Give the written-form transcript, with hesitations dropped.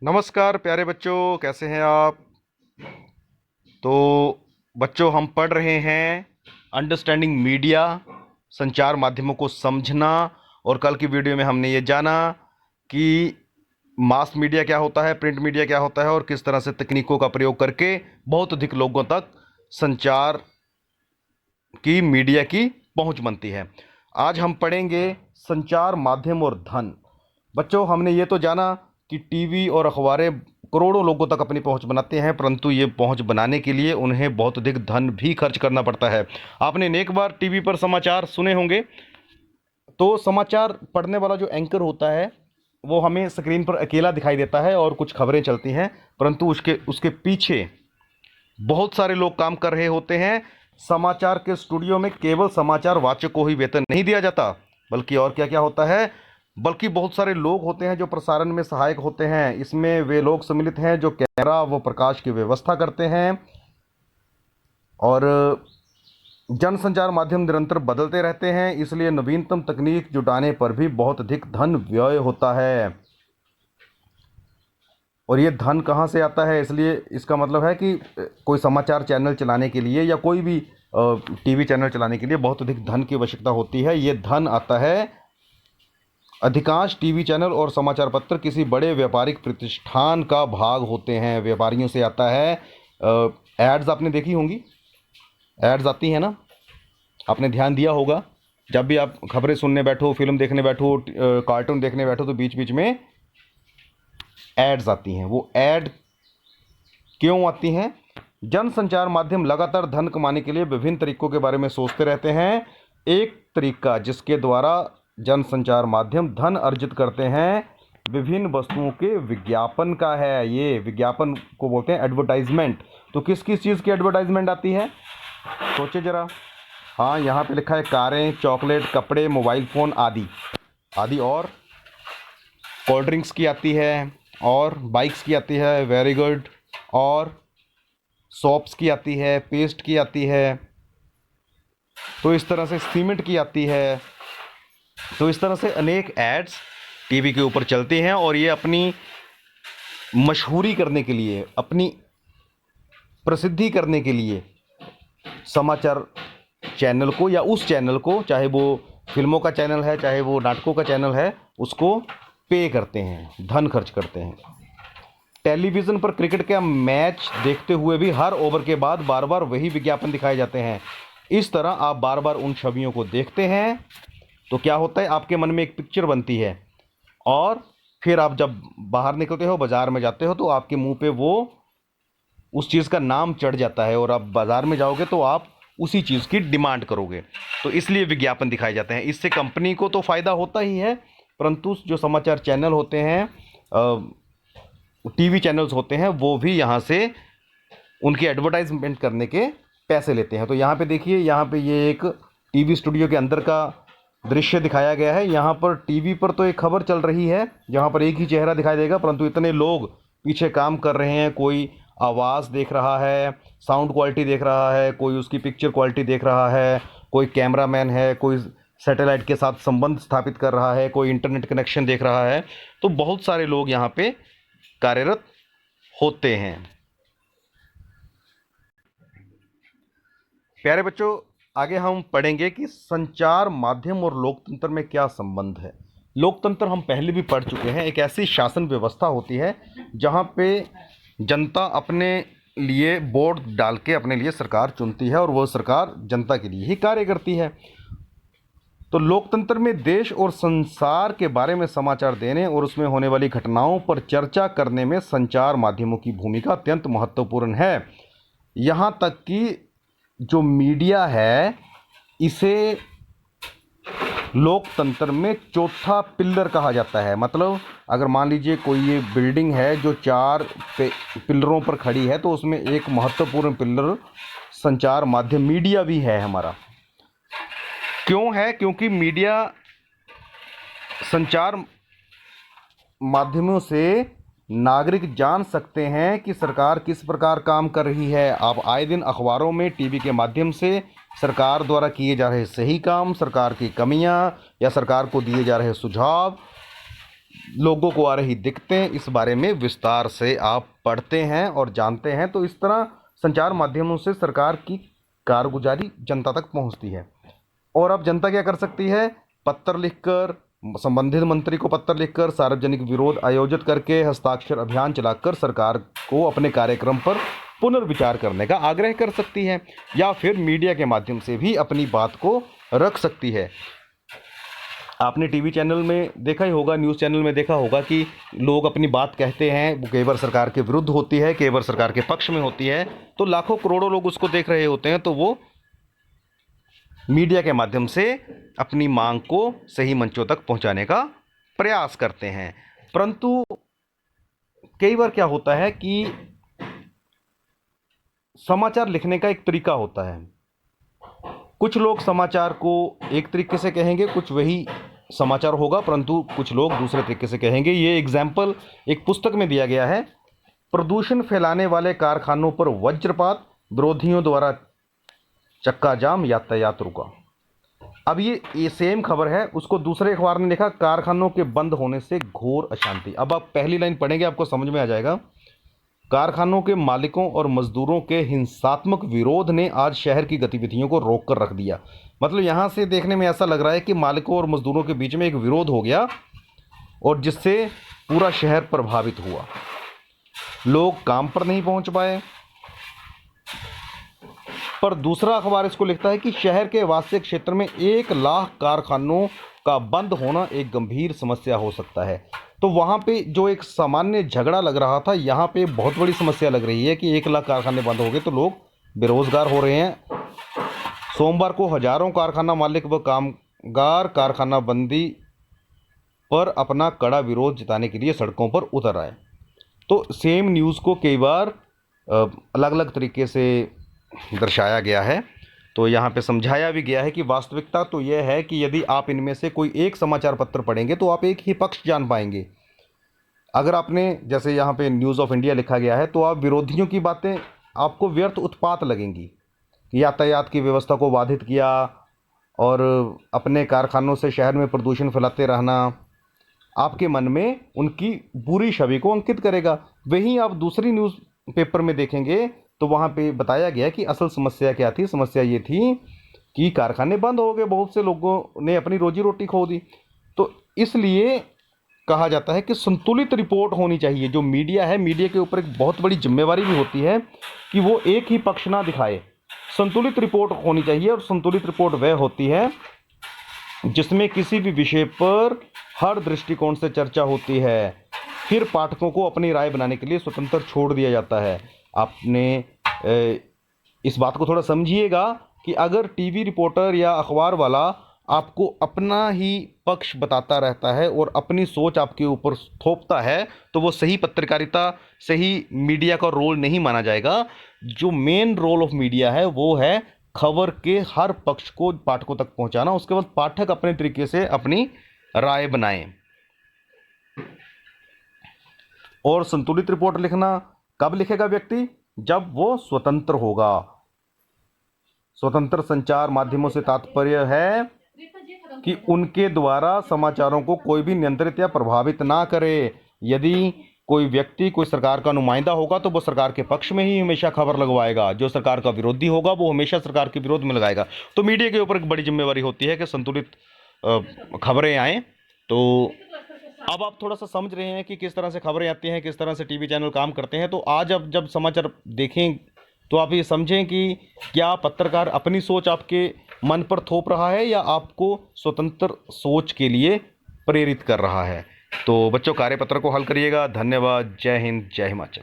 नमस्कार प्यारे बच्चों, कैसे हैं आप। तो बच्चों, हम पढ़ रहे हैं अंडरस्टैंडिंग मीडिया, संचार माध्यमों को समझना। और कल की वीडियो में हमने ये जाना कि मास मीडिया क्या होता है, प्रिंट मीडिया क्या होता है और किस तरह से तकनीकों का प्रयोग करके बहुत अधिक लोगों तक संचार की मीडिया की पहुंच बनती है। आज हम पढ़ेंगे संचार माध्यम और धन। बच्चों, हमने ये तो जाना कि टीवी और अखबारें करोड़ों लोगों तक अपनी पहुंच बनाते हैं, परंतु ये पहुंच बनाने के लिए उन्हें बहुत अधिक धन भी खर्च करना पड़ता है। आपने अनेक बार टीवी पर समाचार सुने होंगे। तो समाचार पढ़ने वाला जो एंकर होता है वो हमें स्क्रीन पर अकेला दिखाई देता है और कुछ खबरें चलती हैं, परंतु उसके उसके पीछे बहुत सारे लोग काम कर रहे होते हैं। समाचार के स्टूडियो में केवल समाचार वाचक को ही वेतन नहीं दिया जाता, बल्कि और क्या क्या होता है, बल्कि बहुत सारे लोग होते हैं जो प्रसारण में सहायक होते हैं। इसमें वे लोग सम्मिलित हैं जो कैमरा व प्रकाश की व्यवस्था करते हैं। और जनसंचार माध्यम निरंतर बदलते रहते हैं, इसलिए नवीनतम तकनीक जुटाने पर भी बहुत अधिक धन व्यय होता है। और ये धन कहाँ से आता है, इसलिए इसका मतलब है कि कोई समाचार चैनल चलाने के लिए या कोई भी टीवी चैनल चलाने के लिए बहुत अधिक धन की आवश्यकता होती है। ये धन आता है, अधिकांश टीवी चैनल और समाचार पत्र किसी बड़े व्यापारिक प्रतिष्ठान का भाग होते हैं, व्यापारियों से आता है। एड्स आपने देखी होंगी, एड्स आती हैं ना, आपने ध्यान दिया होगा। जब भी आप खबरें सुनने बैठो, फिल्म देखने बैठो, कार्टून देखने बैठो, तो बीच बीच में एड्स आती हैं। वो एड क्यों आती हैं? जनसंचार माध्यम लगातार धन कमाने के लिए विभिन्न तरीकों के बारे में सोचते रहते हैं। एक तरीका जिसके द्वारा जनसंचार माध्यम धन अर्जित करते हैं विभिन्न वस्तुओं के विज्ञापन का है। ये विज्ञापन को बोलते हैं एडवर्टाइजमेंट। तो किस किस चीज़ की एडवर्टाइजमेंट आती है, सोचे जरा। हाँ, यहाँ पे लिखा है कारें, चॉकलेट, कपड़े, मोबाइल फ़ोन आदि आदि। और कोल्ड ड्रिंक्स की आती है, और बाइक्स की आती है, वेरी गुड। और सोप्स की आती है, पेस्ट की आती है, तो इस तरह से सीमेंट की आती है। तो इस तरह से अनेक एड्स टीवी के ऊपर चलती हैं और ये अपनी मशहूरी करने के लिए, अपनी प्रसिद्धि करने के लिए समाचार चैनल को या उस चैनल को, चाहे वो फिल्मों का चैनल है चाहे वो नाटकों का चैनल है, उसको पे करते हैं, धन खर्च करते हैं। टेलीविज़न पर क्रिकेट का मैच देखते हुए भी हर ओवर के बाद बार बार वही विज्ञापन दिखाए जाते हैं। इस तरह आप बार बार उन छवियों को देखते हैं तो क्या होता है, आपके मन में एक पिक्चर बनती है। और फिर आप जब बाहर निकलते हो, बाज़ार में जाते हो, तो आपके मुंह पे वो उस चीज़ का नाम चढ़ जाता है और आप बाज़ार में जाओगे तो आप उसी चीज़ की डिमांड करोगे। तो इसलिए विज्ञापन दिखाए जाते हैं। इससे कंपनी को तो फ़ायदा होता ही है, परंतु जो समाचार चैनल होते हैं, टीवी चैनल्स होते हैं, वो भी यहाँ से उनकी एडवर्टाइजमेंट करने के पैसे लेते हैं। तो यहाँ पे देखिए, यहाँ पे ये एक टीवी स्टूडियो के अंदर का दृश्य दिखाया गया है। यहाँ पर टीवी पर तो एक खबर चल रही है जहाँ पर एक ही चेहरा दिखाई देगा, परंतु इतने लोग पीछे काम कर रहे हैं। कोई आवाज़ देख रहा है, साउंड क्वालिटी देख रहा है, कोई उसकी पिक्चर क्वालिटी देख रहा है, कोई कैमरामैन है, कोई सैटेलाइट के साथ संबंध स्थापित कर रहा है, कोई इंटरनेट कनेक्शन देख रहा है। तो बहुत सारे लोग यहाँ पे कार्यरत होते हैं। प्यारे बच्चों, आगे हम पढ़ेंगे कि संचार माध्यम और लोकतंत्र में क्या संबंध है। लोकतंत्र हम पहले भी पढ़ चुके हैं। एक ऐसी शासन व्यवस्था होती है जहाँ पे जनता अपने लिए वोट डाल के अपने लिए सरकार चुनती है और वो सरकार जनता के लिए ही कार्य करती है। तो लोकतंत्र में देश और संसार के बारे में समाचार देने और उसमें होने वाली घटनाओं पर चर्चा करने में संचार माध्यमों की भूमिका अत्यंत महत्वपूर्ण है। यहाँ तक कि जो मीडिया है, इसे लोकतंत्र में चौथा पिल्लर कहा जाता है। मतलब अगर मान लीजिए कोई ये बिल्डिंग है जो चार पिल्लरों पर खड़ी है, तो उसमें एक महत्वपूर्ण पिल्लर संचार माध्यम मीडिया भी है हमारा। क्यों है? क्योंकि मीडिया संचार माध्यमों से नागरिक जान सकते हैं कि सरकार किस प्रकार काम कर रही है। आप आए दिन अखबारों में, टीवी के माध्यम से सरकार द्वारा किए जा रहे सही काम, सरकार की कमियां या सरकार को दिए जा रहे सुझाव लोगों को आ रही दिक्कतें, इस बारे में विस्तार से आप पढ़ते हैं और जानते हैं। तो इस तरह संचार माध्यमों से सरकार की कारगुजारी जनता तक पहुंचती है। और अब जनता क्या कर सकती है? पत्र लिखकर, संबंधित मंत्री को पत्र लिखकर, सार्वजनिक विरोध आयोजित करके, हस्ताक्षर अभियान चलाकर सरकार को अपने कार्यक्रम पर पुनर्विचार करने का आग्रह कर सकती है, या फिर मीडिया के माध्यम से भी अपनी बात को रख सकती है। आपने टीवी चैनल में देखा ही होगा, न्यूज़ चैनल में देखा होगा कि लोग अपनी बात कहते हैं, वो कई बार सरकार के विरुद्ध होती है, कई बार सरकार के पक्ष में होती है, तो लाखों करोड़ों लोग उसको देख रहे होते हैं, तो वो मीडिया के माध्यम से अपनी मांग को सही मंचों तक पहुंचाने का प्रयास करते हैं। परंतु कई बार क्या होता है कि समाचार लिखने का एक तरीका होता है। कुछ लोग समाचार को एक तरीके से कहेंगे, कुछ वही समाचार होगा, परंतु कुछ लोग दूसरे तरीके से कहेंगे। ये एग्जाम्पल एक पुस्तक में दिया गया है। प्रदूषण फैलाने वाले कारखानों पर वज्रपात, विरोधियों द्वारा चक्का जाम, यातायात रुका। अब ये सेम खबर है, उसको दूसरे अखबार ने लिखा, कारखानों के बंद होने से घोर अशांति। अब आप पहली लाइन पढ़ेंगे आपको समझ में आ जाएगा। कारखानों के मालिकों और मजदूरों के हिंसात्मक विरोध ने आज शहर की गतिविधियों को रोक कर रख दिया। मतलब यहाँ से देखने में ऐसा लग रहा है कि मालिकों और मजदूरों के बीच में एक विरोध हो गया और जिससे पूरा शहर प्रभावित हुआ। लोग काम पर नहीं पहुंच पाए। पर दूसरा अखबार इसको लिखता है कि शहर के वास्तविक क्षेत्र में 1 लाख कारखानों का बंद होना एक गंभीर समस्या हो सकता है। तो वहाँ पे जो एक सामान्य झगड़ा लग रहा था, यहाँ पे बहुत बड़ी समस्या लग रही है कि 1 लाख कारखाने बंद हो गए तो लोग बेरोजगार हो रहे हैं। सोमवार को हजारों कारखाना मालिक व कामगार कारखाना बंदी पर अपना कड़ा विरोध जताने के लिए सड़कों पर उतर आए। तो सेम न्यूज़ को कई बार अलग अलग तरीके से दर्शाया गया है। तो यहाँ पे समझाया भी गया है कि वास्तविकता तो यह है कि यदि आप इनमें से कोई एक समाचार पत्र पढ़ेंगे तो आप एक ही पक्ष जान पाएंगे। अगर आपने, जैसे यहाँ पे न्यूज़ ऑफ इंडिया लिखा गया है, तो आप विरोधियों की बातें आपको व्यर्थ उत्पात लगेंगी। यातायात की व्यवस्था को बाधित किया और अपने कारखानों से शहर में प्रदूषण फैलाते रहना आपके मन में उनकी बुरी छवि को अंकित करेगा। वहीं आप दूसरी न्यूज़ पेपर में देखेंगे तो वहाँ पे बताया गया कि असल समस्या क्या थी। समस्या ये थी कि कारखाने बंद हो गए, बहुत से लोगों ने अपनी रोजी रोटी खो दी। तो इसलिए कहा जाता है कि संतुलित रिपोर्ट होनी चाहिए। जो मीडिया है, मीडिया के ऊपर एक बहुत बड़ी जिम्मेवारी भी होती है कि वो एक ही पक्ष ना दिखाए। संतुलित रिपोर्ट होनी चाहिए, और संतुलित रिपोर्ट वह होती है जिसमें किसी भी विषय पर हर दृष्टिकोण से चर्चा होती है, फिर पाठकों को अपनी राय बनाने के लिए स्वतंत्र छोड़ दिया जाता है। आपने इस बात को थोड़ा समझिएगा कि अगर टीवी रिपोर्टर या अखबार वाला आपको अपना ही पक्ष बताता रहता है और अपनी सोच आपके ऊपर थोपता है, तो वो सही पत्रकारिता, सही मीडिया का रोल नहीं माना जाएगा। जो मेन रोल ऑफ मीडिया है वो है खबर के हर पक्ष को पाठकों तक पहुंचाना। उसके बाद पाठक अपने तरीके से अपनी राय बनाएं। और संतुलित रिपोर्ट लिखना कब लिखेगा व्यक्ति? जब वो स्वतंत्र होगा। स्वतंत्र संचार माध्यमों से तात्पर्य है कि उनके द्वारा समाचारों को कोई भी नियंत्रित या प्रभावित ना करे। यदि कोई व्यक्ति कोई सरकार का नुमाइंदा होगा तो वो सरकार के पक्ष में ही हमेशा खबर लगवाएगा, जो सरकार का विरोधी होगा वो हमेशा सरकार के विरोध में लगाएगा। तो मीडिया के ऊपर एक बड़ी जिम्मेवारी होती है कि संतुलित खबरें आएँ। तो अब आप थोड़ा सा समझ रहे हैं कि किस तरह से खबरें आती हैं, किस तरह से टीवी चैनल काम करते हैं। तो आज अब जब समाचार देखें तो आप ये समझें कि क्या पत्रकार अपनी सोच आपके मन पर थोप रहा है या आपको स्वतंत्र सोच के लिए प्रेरित कर रहा है। तो बच्चों, कार्यपत्र को हल करिएगा। धन्यवाद। जय हिंद, जय हिमाचल।